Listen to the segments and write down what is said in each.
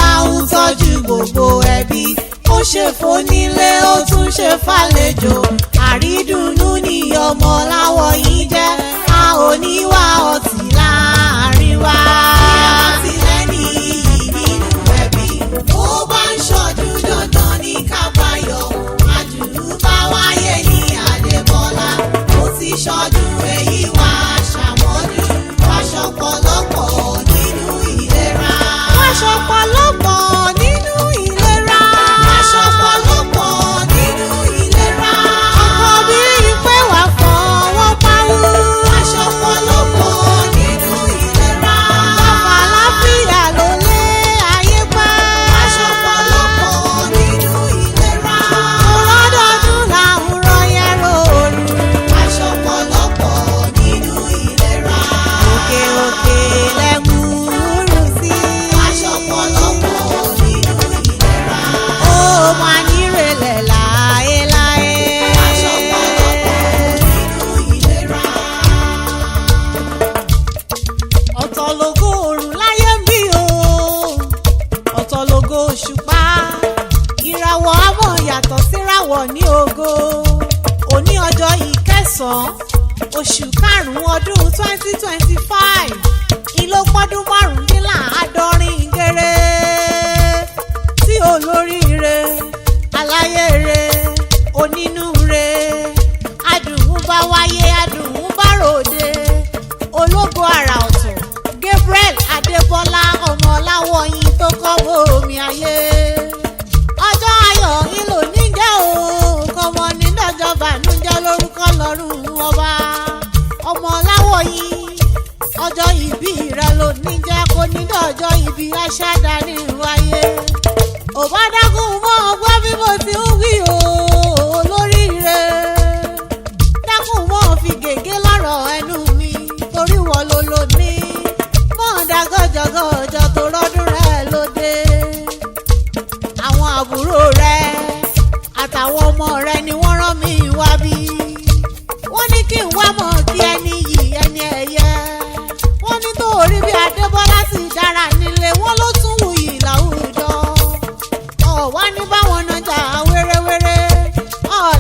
máa ń tọ́jú gbogbo ẹbí. Ó ṣe fónílé ó tún ṣe fàlejò. Àrídùnnú ni ọmọ láwọ̀ yìí jẹ́. A ò ní wá ọtí láàrin wa. Ìrántí lẹ́ni yìí nínú ẹbí. Ó bá ń ṣọdún dandan ní kábàáyọ̀. Àjùlù bá wáyé ní Adébọ́lá. Ó ti ṣọdún èyí wá ṣàmọ́dún. Wáṣọ pọ̀lọpọ̀ nínú ìlera. Wáṣọ pọ̀lọpọ̀ nínú ìlera. Wáṣọ pọ̀lọpọ̀ nínú ìlera. Ọkọ bí ìpè wà fọwọ́ pawú. Wáṣọ pọ̀lọpọ̀ nínú ìlera. Bàbá àlàáfíà ló lé ayé pẹ́. Wáṣọ pọ̀lọpọ̀ nínú ìlera. Ọlọ́dọọdún là ń rọyẹ́ lóru. Wáṣọ pọ̀lọpọ̀ nínú ìlera. Òkè òkè lẹ́múrú sí. Wáṣọ pọ̀lọpọ̀ nínú ìlera. Ó máa nírèlẹ̀ láéláé. Wáṣọ pọ̀lọpọ̀ nínú ìlera. Ọ̀tọ̀ lógo òrùn láyé ń bí o. Ọ̀tọ̀ lógo òṣùpá. Ìràwọ̀ á mọ̀ yàtọ̀ síráwọ̀ ní ògo. Òní ọjọ́ ìkẹsàn-án oṣù karùn-ún ọdún 2025 ìlópọ́dún márùndínláàádọ́rin géré tí olóríire aláyére onínúure adùnún bá wáyé adùnún bá ròde ológo àrà ọ̀tọ̀ Gabriel Adébọ́lá ọmọ Láwọ̀yìn tó kọ́ bómi ayé ọjọ́ ayọ̀ ìlò níjẹ́ o kọ́mọ nídọ̀jọ́ bànújẹ́ lórúkọ lọ́rùn ọba ọmọ Láwọ̀yìn ọjọ́ ìbí rẹ ló ní jẹ́ kó nídọ̀jọ́ ìbí aṣáda ní wáyé ò bá dákun mọ́ ọgbọ́n bí mo ti ń wí o olóríire dákun mọ́ fi gègé lọ́rọ̀ ẹnu mi torí wọ́n ló lò ní mọ́ dá gọ́jọ́gọ́jọ́ tó rọ́dún rẹ lóde àwọn àbúrò rẹ àtàwọn ọmọ rẹ ni wọ́n rán mi wá bí wọ́n ní kí n wá mọ̀ kí ẹni yìí ẹni ẹ̀yẹ wọ́n ní torí bí Adébọ́lá ti dára nílé wọ́n ló tún wuyì láwùjọ ọ̀wá ní báwọn nájà wéréwéré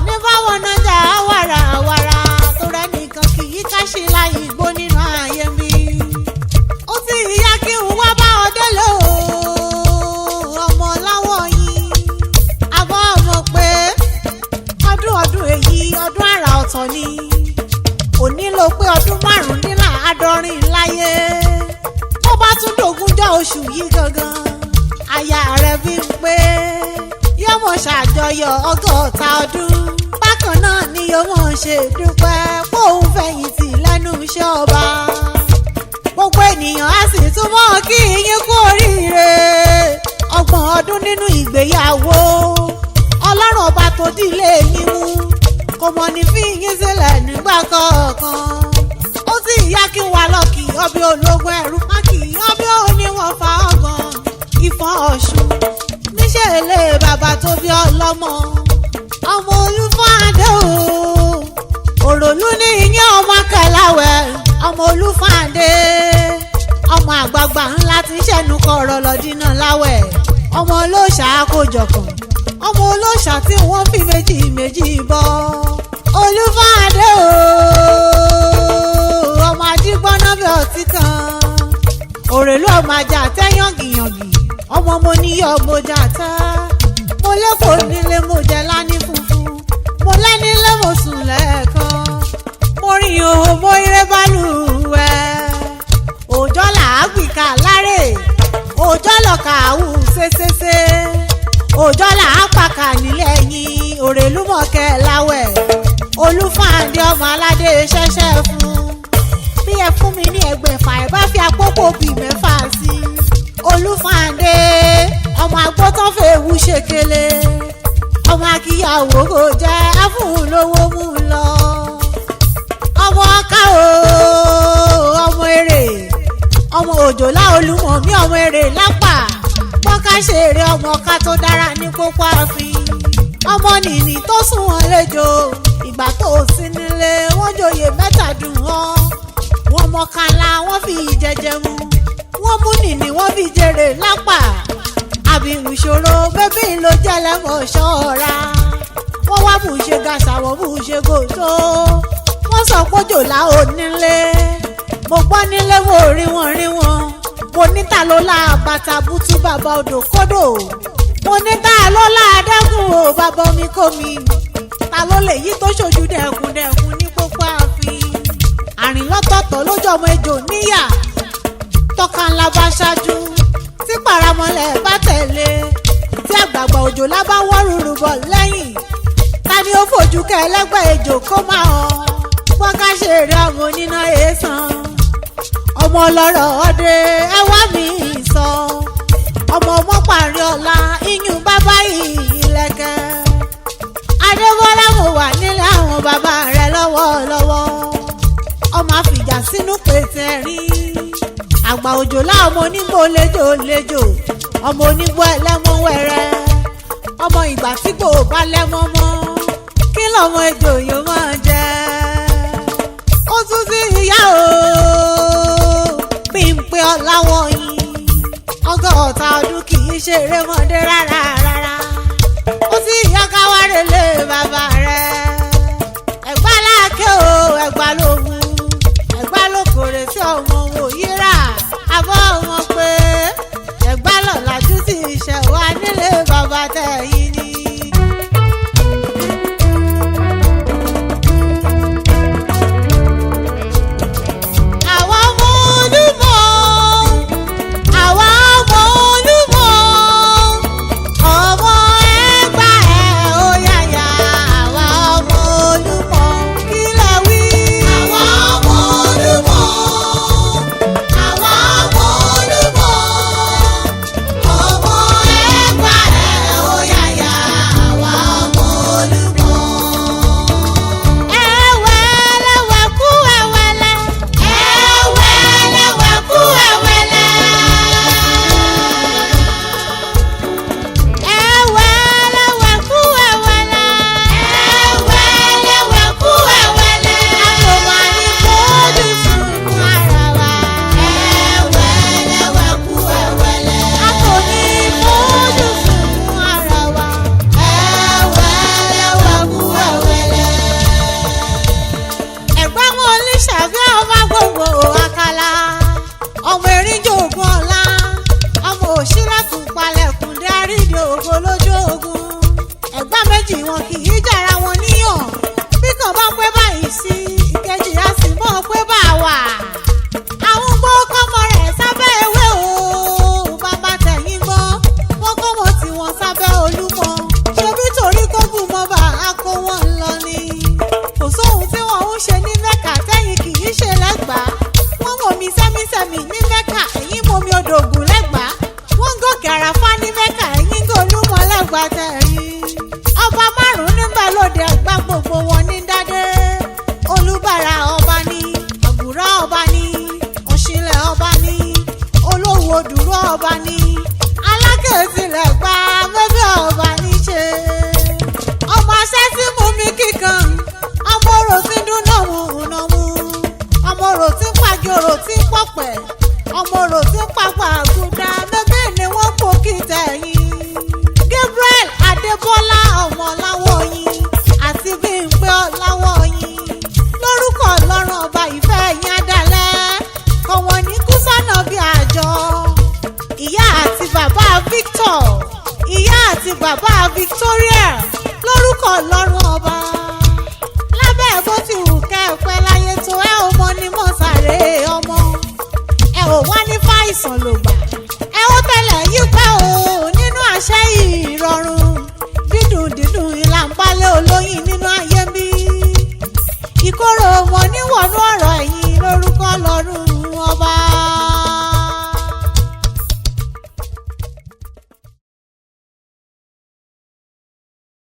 ní báwọn nájà wàràwàrà tó rẹ nìkan kì í káṣí láyé igbó nínú ayé mi ó ti yá kí n wá bá ọ délé o ọmọ Láwọ̀yìn àbọ̀ ọmọ pé ọdún èyí ọdún àrà ọ̀tọ̀ ni òní ló pé ọdún márùndínláàádọ́rin láyé ó bá tún dògúnjọ́ oṣù yìí gangan aya rẹ̀ bí ń pé yóò mọ̀ ṣàjọyọ̀ ọgọ́ta ọdún bákan náà ni yóò mọ̀ ṣe dúpẹ́ póun fẹ̀yìntì lẹ́nu iṣẹ́ ọba gbogbo ènìyàn á sì túmọ̀ kí yín kú oríire ọgbọ̀n ọdún nínú ìgbéyàwó ọlọ́run ọba tó dílé yín mú kò mọ̀ ní fi yín sílẹ̀ nígbà kọ̀ọ̀kan ó sì yá kí wà lọ́kì ọbẹ̀ ológun ẹ̀rú pákì ọbẹ̀ oníwọ̀n fa ọgàn Ifon Ọ̀ṣun níṣẹ́ ilé bàbá tó bí ọlọ́mọ ọmọ Olúfàndé o òròlú ní iyán ọmọ Kẹláwẹ̀ ọmọ Olúfàndé ọmọ àgbààgbà ńlá tí ṣẹ̀nu kọ̀rọ̀ lọ́dínà láwẹ̀ ọmọ olóòṣà àkójọpọ̀ ọmọ olóòṣà tí wọ́n fi méjì bọ́ Olúfàndé o ọmọ ajígbọ́ná bí ọtí kan òrèlú ọmọ ajá tẹ́yàngìyàngì ọmọ mo níyọ̀ mojà tá mo lẹ́kọ̀ọ́ nílé mo jẹ lání funfun mo lẹ́nílé mo sùn lẹ́ẹ̀kan mo rìn òhò mo eré bálùwẹ̀ òjọ́ làágbìkà lárè òjọ́ lọ́ka àwù ṣeṣeṣe òjọ́ làápàkà nílẹ̀ yín òrèlú mọ̀kẹ́ láwẹ̀ Olúfàndé ọmọ aládé ṣẹ́ṣẹ́ fún bí ẹ fún mi ní ẹgbẹ̀fà ẹ bá fi àpòpò bíi mẹ́fà sí Olúfàndé ọmọ agbótán fèwú ṣèkélé ọmọ akíyàwó kò jẹ́ áfún lówó mú lọ ọmọ ọká o ọmọ èrè ọmọ òjòlá olúmọ mi ọmọ èrè lápá pọ́nká ṣeré ọmọ ọká tó dára ní pópó àfin ọmọ nìní tó sùn wọn lẹ́jọ́ ìgbà tó sí nílé wọ́n joyè mẹ́tàdùn wọn mọ̀kànlá wọ́n fi jẹjẹ mu wọ́n mú nìní wọ́n fi jèrè lápá ṣòro bébí ló jẹ́ lẹ́mọ̀ ṣọ́ra wọ́n wá bù ṣe gàṣàwọ̀ bù ṣe gòtó wọ́n sọ pójò là ó nílé mo gbọ́ nílé wo rí wọn mo níta ló la bàtà bútú bàbá odò kódò mo níta ló la dẹ́kun o bàbá omi kò mi ta ló lè yí tó ṣojú dẹ̀kun ní pópó ààfin àrìn lọ́tọ̀ọ̀tọ̀ lójú ọmọ ejò níyà tọ́ka ńlá bá ṣáájú tí paramọ́lẹ̀ bá tẹ̀lé tí àgbààgbà òjò lábá wọ́ rúru bọ̀ lẹ́yìn ta ni ó fojú kẹ́ ẹlẹ́gbẹ́ ejò kó máa hàn wọ́n ká ṣe eré ọmọ oníná èèsàn ọmọ ọlọ́rọ̀ ọdẹ ẹwà mi sọ ọmọ parí ọ̀la iyùn bàbá ìlẹ̀kẹ̀ adébọ́lá mo wà nílé àwọn bàbá rẹ lọ́wọ́lọ́wọ́ ọmọ àfìjà sínú pété rí àgbà òjò láwọn onígbò lejò ọmọ onígbò ẹlẹ́mọ wẹ̀rẹ̀ ọmọ ìgbà tí kò bá lẹ́mọ mọ́ kí lọ́mọ ejò yóò máa jẹ ó tún sí ìyá o bí n pé ọ̀làwọ̀ yìí ọgọ́ta ọdún kì í ṣeré mọ́dé rárá ó sì ìyá káwárẹ̀ lé bàbá rẹ̀ Ẹ̀gbá láàkẹ́ o Ẹ̀gbá lóhun Ẹ̀gbá lókòrè tí ọmọ wò yíra àbọ̀ wọn pé Ẹ̀gbá lọ́làjú tí ìṣẹ̀ wá nílé bàbá tẹ̀yìn ni. Wọn kì í jàra wọn níyàn bí kan bá pẹ́ báyìí sí ìkejì á sì mọ̀ pé bá wà. àwọn gbọ́ kọ́mọ rẹ̀ sábẹ́ ewé o bàbá tẹ̀yìn gbọ́ wọ́n kọ́mọ tí wọ́n sábẹ́ olúmọ ṣebí torí kó bù mọ́ bá a kó wọn lọ ni. kò sóhun tí wọ́n ń ṣe ní mẹ́kà tẹ́yìn kì í ṣe lẹ́gbàá wọ́n mọ̀ mí sẹ́mísẹ́mí ní mẹ́kà ẹ̀yìn mọ̀ mi odò ògùn lẹ́gbàá wọ́n gòkè àràfá ní mẹ́kà ẹ̀yìn gòlúmọ̀ lẹ́gbàá tẹ̀yìn. ọba márùn-ún nígbà lóde Ẹ̀gbá gbogbo wọn ní dádé Olúbàrà ọba ní Àgùrá ọba ní Ọ̀ṣìnlẹ̀ ọba ní Olówó Dùró ọba ní Alákẹ́sílẹ̀ Ẹ̀gbá mẹ́fẹ́ ọba ní ṣe. ọmọ aṣẹ́ tí mú mi kíkan ọmọ orò tí dún nọ̀mù ọmọ orò tí pàgé orò tí pọ̀pẹ̀ ọmọ orò tí pàpà àgùdà mẹ́fẹ́ ni wọ́n pò kí tẹ̀yìn. Gabriel Adébọ́lá ọmọ Ọláwọ̀yìn àti Bímpé Ọláwọ̀yìn lórúkọ Ọlọ́run ọba ìfẹ́ yín adalẹ́ kọ̀wọ̀n ní kúsánà bíi àjọ ìyá àti bàbá Victor ìyá àti bàbá Victoria lórúkọ Ọlọ́run ọba lábẹ́ bó ti wù kẹ́ ẹ pẹ́ láyé tó ẹ ò mọ ní mọ̀sàrè ọmọ ẹ ò wá ní fàìsàn lògbà.